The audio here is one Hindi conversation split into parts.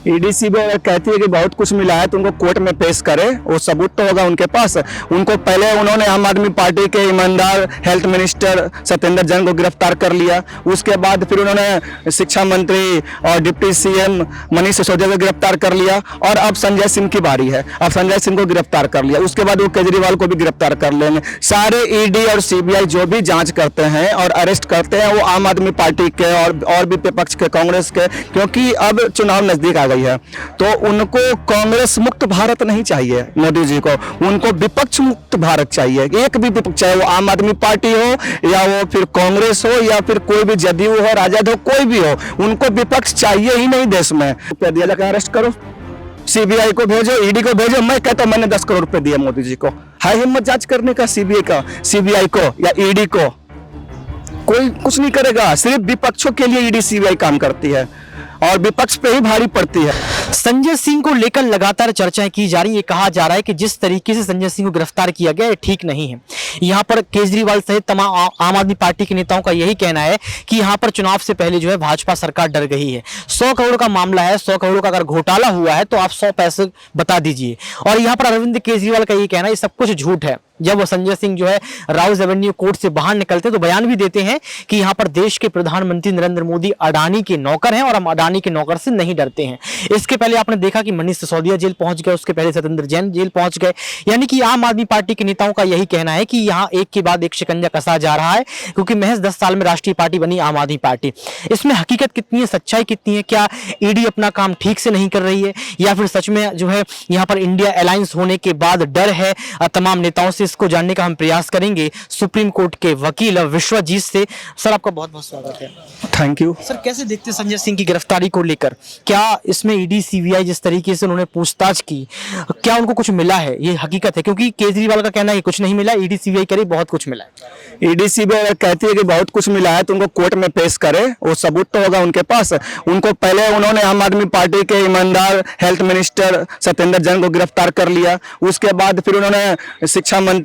ईडी सीबीआई अगर कहती है कि बहुत कुछ मिला है तो उनको कोर्ट में पेश करे, वो सबूत तो होगा उनके पास। उनको पहले उन्होंने आम आदमी पार्टी के ईमानदार हेल्थ मिनिस्टर सत्येंद्र जैन को गिरफ्तार कर लिया। उसके बाद फिर उन्होंने शिक्षा मंत्री और डिप्टी सीएम मनीष सिसोदिया को गिरफ्तार कर लिया और अब संजय सिंह की बारी है, अब संजय सिंह को गिरफ्तार कर लिया। उसके बाद वो केजरीवाल को भी गिरफ्तार कर लेंगे। सारे ईडी और सीबीआई जो भी जांच करते हैं और अरेस्ट करते हैं वो आम आदमी पार्टी के और भी विपक्ष के, कांग्रेस के, क्योंकि अब चुनाव नजदीक आ गई है। तो उनको कांग्रेस मुक्त भारत नहीं चाहिए मोदी जी को, उनको विपक्ष मुक्त भारत चाहिए। एक भी विपक्ष, चाहे वो आम आदमी पार्टी हो या वो फिर कांग्रेस हो या फिर कोई भी जदयू हो, राजद हो, कोई भी हो, उनको विपक्ष चाहिए ही नहीं देश में। दिया जाकर अरेस्ट करो, सीबीआई को भेजो, ईडी को भेजो। मैं कहता हूं मैंने 10 करोड़ रुपए दिया मोदी जी को, है हिम्मत जांच करने का सीबीआई को या ईडी को? कोई कुछ नहीं करेगा। सिर्फ विपक्षों के लिए ईडी सीबीआई काम करती है और विपक्ष पे ही भारी पड़ती है। संजय सिंह को लेकर लगातार चर्चाएं की जा रही है। कहा जा रहा है कि जिस तरीके से संजय सिंह को गिरफ्तार किया गया है ठीक नहीं है। यहां पर केजरीवाल सहित तमाम आम आदमी पार्टी के नेताओं का यही कहना है कि यहां पर चुनाव से पहले जो है भाजपा सरकार डर गई है। 100 करोड़ का मामला है, 100 करोड़ का अगर घोटाला हुआ है तो आप 100 पैसे बता दीजिए। और यहां पर अरविंद केजरीवाल का ये कहना है ये सब कुछ झूठ है। जब वो संजय सिंह जो है राउज एवेन्यू कोर्ट से बाहर निकलते तो बयान भी देते हैं कि यहां पर देश के प्रधानमंत्री नरेंद्र मोदी अडानी के नौकर हैं और हम अडानी के नौकर से नहीं डरते हैं। इसके पहले आपने देखा कि मनीष सिसोदिया जेल पहुंच गए, उसके पहले सत्येंद्र जैन जेल पहुंच गए। यानी कि आम आदमी पार्टी के नेताओं का यही कहना है कि यहां एक के बाद एक शिकंजा कसा जा रहा है, क्योंकि महज 10 साल में राष्ट्रीय पार्टी बनी आम आदमी पार्टी। इसमें हकीकत कितनी है, सच्चाई कितनी है? क्या ईडी अपना काम ठीक से नहीं कर रही है या फिर सच में जो है यहां पर इंडिया अलायंस होने के बाद डर है? तमाम नेताओं से इसको जानने का हम प्रयास करेंगे सुप्रीम कोर्ट के वकील विश्वजीत से। सर आपका बहुत बहुत स्वागत है। Thank you. सर कैसे देखते हैं संजय सिंह की गिरफ्तारी को लेकर? क्या इसमें ईडी सीबीआई जिस तरीके से उन्होंने पूछताछ की, क्या उनको कुछ मिला है? ये हकीकत है, क्योंकि केजरीवाल का कहना है कुछ नहीं मिला, ईडी सीबीआई करी बहुत कुछ मिला है। ईडी सीबीआई कहती है कि बहुत कुछ मिला है तो उनको कोर्ट में पेश करे, वो सबूत तो होगा उनके पास। उनको पहले उन्होंने आम आदमी पार्टी के ईमानदार हेल्थ मिनिस्टर सत्येंद्र जैन को गिरफ्तार कर लिया। उसके बाद फिर उन्होंने शिक्षा मंत्री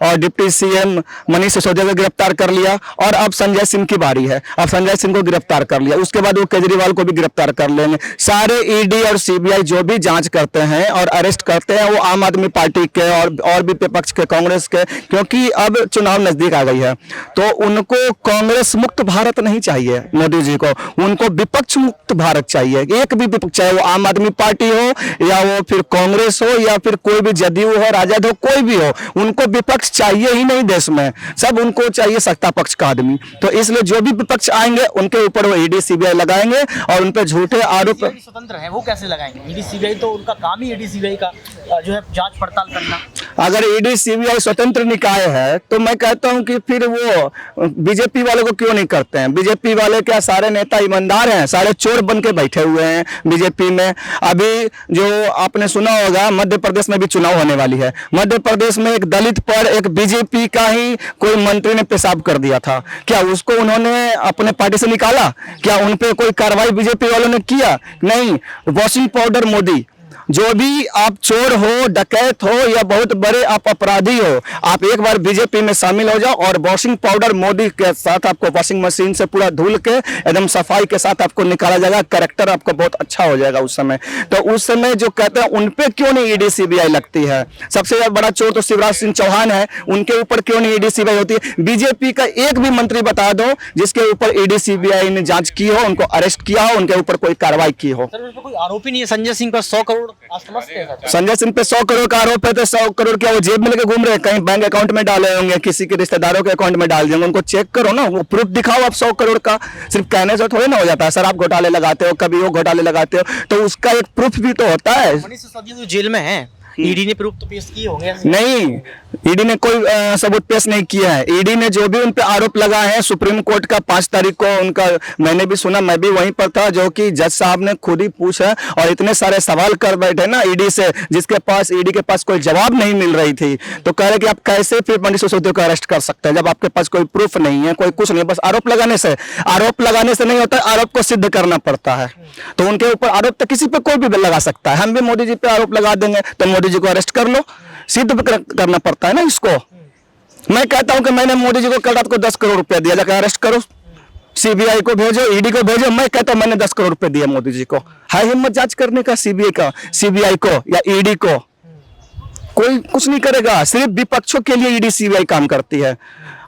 और डिप्टी सीएम मनीष सिसोदिया को गिरफ्तार कर लिया और अब संजय सिंह की बारी है, अब संजय सिंह को गिरफ्तार कर लिया। उसके बाद वो केजरीवाल को भी गिरफ्तार कर लेंगे। सारे ईडी और सीबीआई जो भी जांच करते हैं और अरेस्ट करते हैं वो आम आदमी पार्टी के और भी विपक्ष के, कांग्रेस के, क्योंकि अब चुनाव नजदीक आ गई है। तो उनको कांग्रेस मुक्त भारत नहीं चाहिए मोदी जी को, उनको विपक्ष मुक्त भारत चाहिए। एक भी विपक्ष, चाहे वो आम आदमी पार्टी हो या वो फिर कांग्रेस हो या फिर कोई भी जदयू हो, राजद हो, कोई भी हो, उनको विपक्ष चाहिए ही नहीं देश में। सब उनको चाहिए सत्ता पक्ष का आदमी। तो इसलिए जो भी विपक्ष आएंगे उनके ऊपर वो ईडी सीबीआई लगाएंगे और उन पर झूठे आरोप। स्वतंत्र है, वो कैसे लगाएंगे? ईडी सीबीआई तो उनका काम ही ईडी सीबीआई का जो है जांच पड़ताल करना। अगर ईडी सीबीआई स्वतंत्र निकाय है तो मैं कहता हूं कि फिर वो बीजेपी वालों को क्यों नहीं करते हैं? बीजेपी वाले क्या सारे नेता ईमानदार हैं? सारे चोर बन के बैठे हुए हैं बीजेपी में। अभी जो आपने सुना होगा मध्य प्रदेश में भी चुनाव होने वाली है। मध्य प्रदेश में एक दलित पर एक बीजेपी का ही कोई मंत्री ने पेशाब कर दिया था। क्या उसको उन्होंने अपने पार्टी से निकाला? क्या उन पे कोई कार्रवाई बीजेपी वालों ने किया? नहीं। Washing powder Modi. जो भी आप चोर हो, डकैत हो या बहुत बड़े आप अपराधी हो, आप एक बार बीजेपी में शामिल हो जाओ और वॉशिंग पाउडर मोदी के साथ आपको वॉशिंग मशीन से पूरा धुल के एकदम सफाई के साथ आपको निकाला जाएगा। कैरेक्टर आपको बहुत अच्छा हो जाएगा उस समय। तो उस समय जो कहते हैं उन पे क्यों नहीं ईडी सीबीआई लगती है? सबसे बड़ा चोर तो शिवराज सिंह चौहान है, उनके ऊपर क्यों नहीं ईडी सीबीआई होती है? बीजेपी का एक भी मंत्री बता दो जिसके ऊपर ईडी सीबीआई ने जांच की हो, उनको अरेस्ट किया हो, उनके ऊपर कोई कार्रवाई की हो। कोई आरोप ही नहीं है संजय सिंह पर 100 करोड़। संजय सिंह पे 100 करोड़ का आरोप है तो 100 करोड़ क्या वो जेब में लेके घूम रहे हैं? कहीं बैंक अकाउंट में डाले होंगे, किसी के रिश्तेदारों के अकाउंट में डाल देंगे। उनको चेक करो ना, वो प्रूफ दिखाओ आप 100 करोड़ का। सिर्फ कहने से थोड़ी ना हो जाता है। सर आप घोटाले लगाते हो, कभी वो घोटाले लगाते हो, तो उसका एक प्रूफ भी तो होता है। मनीष सिसोदिया तो जेल में है, ईडी ने प्रूफ तो पेश किए होंगे। नहीं, ईडी ने कोई सबूत पेश नहीं किया है। ईडी ने जो भी उन पे आरोप लगाए हैं सुप्रीम कोर्ट का 5 तारीख को उनका मैंने भी सुना, मैं भी वहीं पर था, जो कि जज साहब ने खुद ही पूछा और इतने सारे सवाल कर बैठे ना ईडी से, जिसके पास ईडी के पास कोई जवाब नहीं मिल रही थी। तो कह रहे कि आप कैसे फिर मनीष सिसोदिया को अरेस्ट कर सकते हैं जब आपके पास कोई प्रूफ नहीं है, कोई कुछ नहीं, बस आरोप लगाने से नहीं होता, आरोप को सिद्ध करना पड़ता है। तो उनके ऊपर आरोप तो किसी पे कोई भी लगा सकता है। हम भी मोदी जी पे आरोप लगा देंगे तो मोदी जी को अरेस्ट कर लो, सिद्ध करना पड़ता है ना इसको। मैं कहता हूं कि मैंने मोदी जी को कल रात को 10 करोड़ रुपया दिया, जाकर अरेस्ट करो। सीबीआई को भेजो, ईडी को भेजो। मैं कहता हूं मैंने 10 करोड़ रुपए दिया मोदी जी को। है हिम्मत जांच करने का सीबीआई को या ईडी को? कोई कुछ नहीं करेगा। सिर्फ विपक्षों के लिए ईडी सीबीआई काम करती है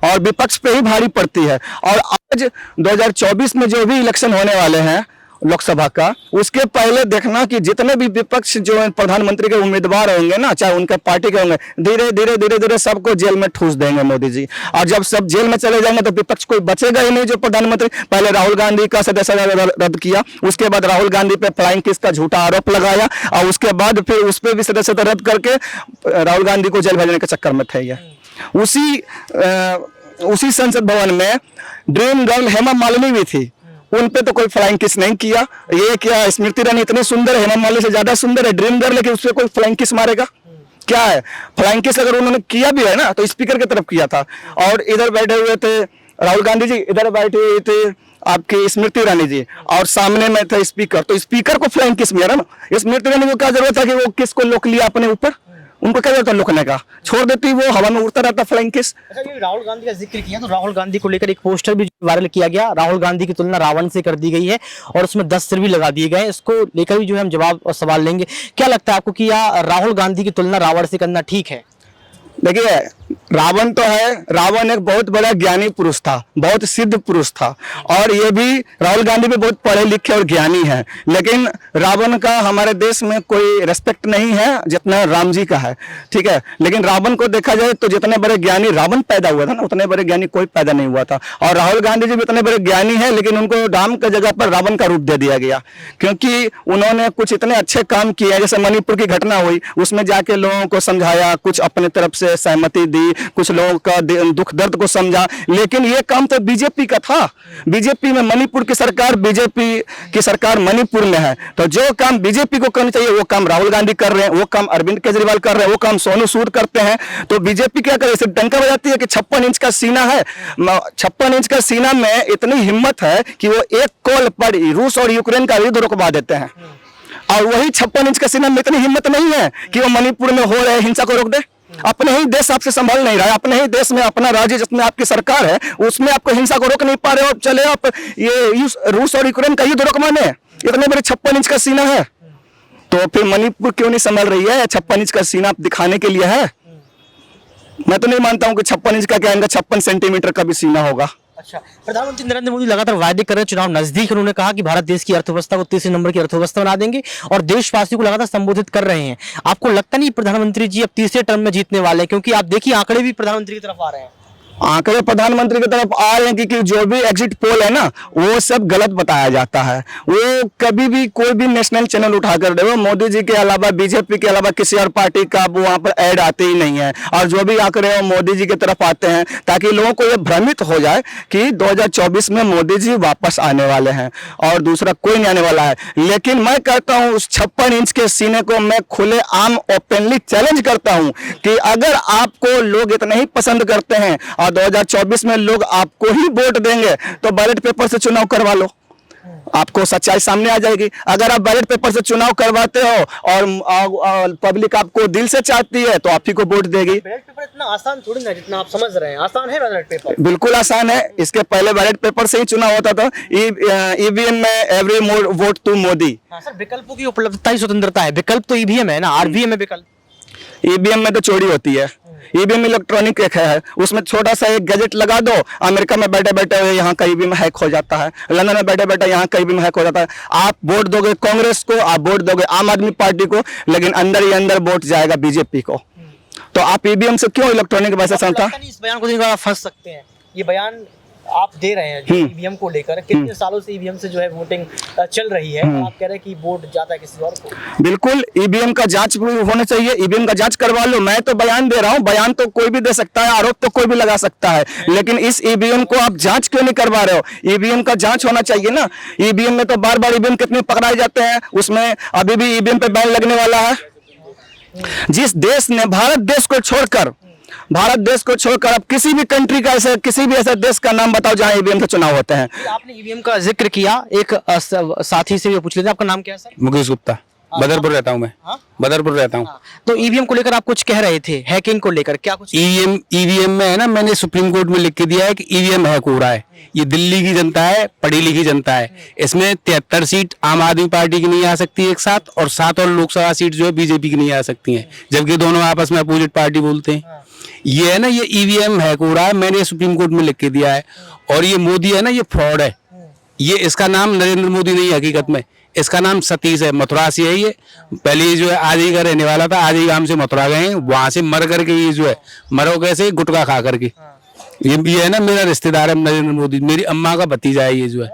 और विपक्ष पे ही भारी पड़ती है। और आज 2024 में जो भी इलेक्शन होने वाले हैं लोकसभा का, उसके पहले देखना कि जितने भी विपक्ष जो प्रधानमंत्री के उम्मीदवार होंगे ना, चाहे उनके पार्टी के होंगे, धीरे धीरे धीरे धीरे सबको जेल में ठूस देंगे मोदी जी। और जब सब जेल में चले जाएंगे तो विपक्ष कोई बचेगा ही नहीं। जो प्रधानमंत्री पहले राहुल गांधी का सदस्यता रद्द किया, उसके बाद राहुल गांधी पे फ्लाइंग किस का झूठा आरोप लगाया, और उसके बाद फिर उस पर भी सदस्यता रद्द करके राहुल गांधी को जेल भेजने के चक्कर में थे। ये उसी संसद भवन में ड्रीम गर्ल हेमा मालिनी भी थी, उन पे तो कोई फ्लाइंग किस नहीं किया। ये क्या स्मृति ईरानी इतनी सुंदर है, हेमा मालिनी से ज्यादा सुंदर है ड्रीम गर्ल, लेकिन उस पे कोई फ्लाइंग किस मारेगा? क्या है फ्लाइंग किस? अगर उन्होंने किया भी है ना तो स्पीकर की तरफ किया था। और इधर बैठे हुए थे राहुल गांधी जी, इधर बैठे हुए थे आपकी स्मृति ईरानी जी, और सामने में था स्पीकर। तो स्पीकर को फ्लाइंग किस मिला ना? स्मृति ईरानी को क्या जरूरत था कि वो किस को लोक लिया अपने ऊपर? उनको क्या जरूरत है लुकने का? छोड़ देती, वो हवा में उड़ता रहता फ्लाइंग किस। अच्छा, ये राहुल गांधी का जिक्र किया तो राहुल गांधी को लेकर एक पोस्टर भी वायरल किया गया। राहुल गांधी की तुलना रावण से कर दी गई है और उसमें 10 सिर भी लगा दिए गए। इसको लेकर भी जो है हम जवाब और सवाल लेंगे। क्या लगता है आपको कि राहुल गांधी की तुलना रावण से करना ठीक है? देखिए, रावण तो है, रावण एक बहुत बड़ा ज्ञानी पुरुष था, बहुत सिद्ध पुरुष था, और ये भी राहुल गांधी भी बहुत पढ़े लिखे और ज्ञानी है। लेकिन रावण का हमारे देश में कोई रेस्पेक्ट नहीं है जितना राम जी का है, ठीक है। लेकिन रावण को देखा जाए तो जितने बड़े ज्ञानी रावण पैदा हुआ था ना, उतने बड़े ज्ञानी कोई पैदा नहीं हुआ था। और राहुल गांधी जी भी इतने बड़े ज्ञानी है, लेकिन उनको राम की जगह पर रावण का रूप दे दिया गया, क्योंकि उन्होंने कुछ इतने अच्छे काम किए। जैसे मणिपुर की घटना हुई, उसमें जाके लोगों को समझाया, कुछ अपने तरफ से सहमति दी, कुछ लोगों का दुख दर्द को समझा। लेकिन ये काम तो बीजेपी का था। बीजेपी में मणिपुर की सरकार, बीजेपी की सरकार मणिपुर में है, तो जो काम बीजेपी को करना चाहिए वो काम राहुल गांधी कर रहे हैं, वो काम अरविंद केजरीवाल कर रहे हैं, वो काम सोनू सूद करते हैं। तो बीजेपी क्या करे? सिर्फ डंका बजाती है कि 56 इंच का सीना है। 56 इंच का सीना में इतनी हिम्मत है कि वो एक कॉल पर रूस और यूक्रेन का युद्ध रुकवा देते हैं। और वही 56 इंच का सीना में इतनी हिम्मत नहीं है कि वो मणिपुर में हो रहे हिंसा को रोक दे। अपने ही देश आपसे संभाल नहीं रहा है, अपने ही देश में अपना राज्य जिसमें आपकी सरकार है उसमें आपको हिंसा को रोक नहीं पा रहे हो। चले आप ये रूस और यूक्रेन का युद्ध रोकवाने, इतने बड़े 56 इंच का सीना है, तो फिर मणिपुर क्यों नहीं संभाल रही है? 56 इंच का सीना आप दिखाने के लिए है। मैं तो नहीं मानता हूं कि 56 इंच का क्या, इनका 56 सेंटीमीटर का भी सीना होगा। अच्छा, प्रधानमंत्री नरेंद्र मोदी लगातार वायदे कर रहे हैं, चुनाव नजदीक। उन्होंने कहा कि भारत देश की अर्थव्यवस्था को तीसरे नंबर की अर्थव्यवस्था बना देंगे और देशवासियों को लगातार संबोधित कर रहे हैं। आपको लगता नहीं प्रधानमंत्री जी अब तीसरे टर्म में जीतने वाले हैं? क्योंकि आप देखिए आंकड़े भी प्रधानमंत्री की तरफ आ रहे हैं। आंकड़े प्रधानमंत्री की तरफ आ रहे हैं क्योंकि जो भी एग्जिट पोल है ना वो सब गलत बताया जाता है। वो कभी भी कोई भी नेशनल चैनल उठाकर देखो, मोदी जी के अलावा, बीजेपी के अलावा किसी और पार्टी का वहां पर ऐड आते ही नहीं है। और जो भी आंकड़े हैं वो मोदी जी की तरफ आते हैं ताकि लोगों को ये भ्रमित हो जाए कि 2024 में मोदी जी वापस आने वाले हैं और दूसरा कोई नहीं आने वाला है। लेकिन मैं कहता हूं उस 56 इंच के सीने को मैं खुले आम ओपनली चैलेंज करता हूं कि अगर आपको लोग इतने ही पसंद करते हैं और 2024 में लोग आपको ही वोट देंगे तो बैलेट पेपर से चुनाव करवा लो, आपको सच्चाई सामने आ जाएगी। अगर आप बैलेट पेपर से चुनाव करवाते हो और पब्लिक आपको दिल से चाहती है तो आप ही को वोट देगी। बैलेट पेपर इतना आसान थोड़ी ना जितना आप समझ रहे हैं। आसान है बैलेट पेपर? बिल्कुल आसान है। इसके पहले बैलेट पेपर से ही चुनाव होता था। ईवीएम में एवरी वोट टू मोदी। हाँ सर, विकल्पों की उपलब्धता ही स्वतंत्रता है। विकल्प तो ईवीएम है ना, आरवीएम में विकल्प। ईवीएम में तो चोरी होती है। ईवीएम इलेक्ट्रॉनिक एक है, उसमें छोटा सा एक गैजेट लगा दो, अमेरिका में बैठे बैठे यहाँ का ईवीएम हैक हो जाता है, लंदन में बैठे बैठे यहाँ का ईवीएम हैक हो जाता है। आप वोट दोगे कांग्रेस को, आप वोट दोगे आम आदमी पार्टी को, लेकिन अंदर ही अंदर वोट जाएगा बीजेपी को। तो आप ईवीएम से क्यों इलेक्ट्रॉनिक वैसे संस्था? इस बयान को देखकर आप फंस सकते हैं। ये बयान आप दे रहे हैं जो ईवीएम को लेकर, कितने सालों से ईवीएम से जो है वोटिंग चल रही है और आप कह रहे हैं कि वोट जाता है किसी और को। बिल्कुल, ईवीएम का जांच होना चाहिए, ईवीएम का जांच करवा लो। मैं तो बयान दे रहा हूं, बयान तो कोई भी दे सकता है, आरोप तो कोई भी लगा सकता है, लेकिन इस ईवीएम को आप जांच क्यों नहीं करवा रहे हो? ईवीएम का जांच होना चाहिए ना। ईवीएम में तो बार बार ईवीएम कितने पकड़ाए जाते हैं, उसमें अभी भी ईवीएम पे बैन लगने वाला है। जिस देश ने भारत देश को छोड़कर अब किसी भी कंट्री का ऐसे किसी भी ऐसे देश का नाम बताओ जहां ईवीएम से चुनाव होते हैं। आपने ईवीएम का जिक्र किया, एक साथी से भी पूछ लेते हैं, आपका नाम क्या है सर? मुकेश गुप्ता। बदरपुर रहता हूँ मैं, बदरपुर रहता हूँ। तो ईवीएम को लेकर आप कुछ कह रहे थे, हैकिंग को लेकर क्या कुछ? ईवीएम में है ना, मैंने सुप्रीम कोर्ट में लिख के दिया है कि ईवीएम हैक हो रहा है। ये दिल्ली की जनता है, पढ़ी लिखी जनता है। इसमें 73 सीट आम आदमी पार्टी की नहीं आ सकती एक साथ, और 7 और लोकसभा सीट जो है बीजेपी की नहीं आ सकती हैं, जबकि दोनों आपस में अपोजिट पार्टी बोलते हैं। ये है ना, ये ईवीएम हैक हो रहा है, मैंने सुप्रीम कोर्ट में लिख के दिया है। और ये मोदी है ना, ये फ्रॉड है। ये इसका नाम नरेंद्र मोदी नहीं है हकीकत में, इसका नाम सतीश है, मथुरा से है। ये पहले ये जो है आज ही का रहने वाला था, आज ही गांव से मथुरा गए हैं, वहां से मर करके ये जो है मरो कैसे, गुटखा खा करके। ये है ना मेरा रिश्तेदार है नरेंद्र मोदी, मेरी अम्मा का भतीजा है ये जो है।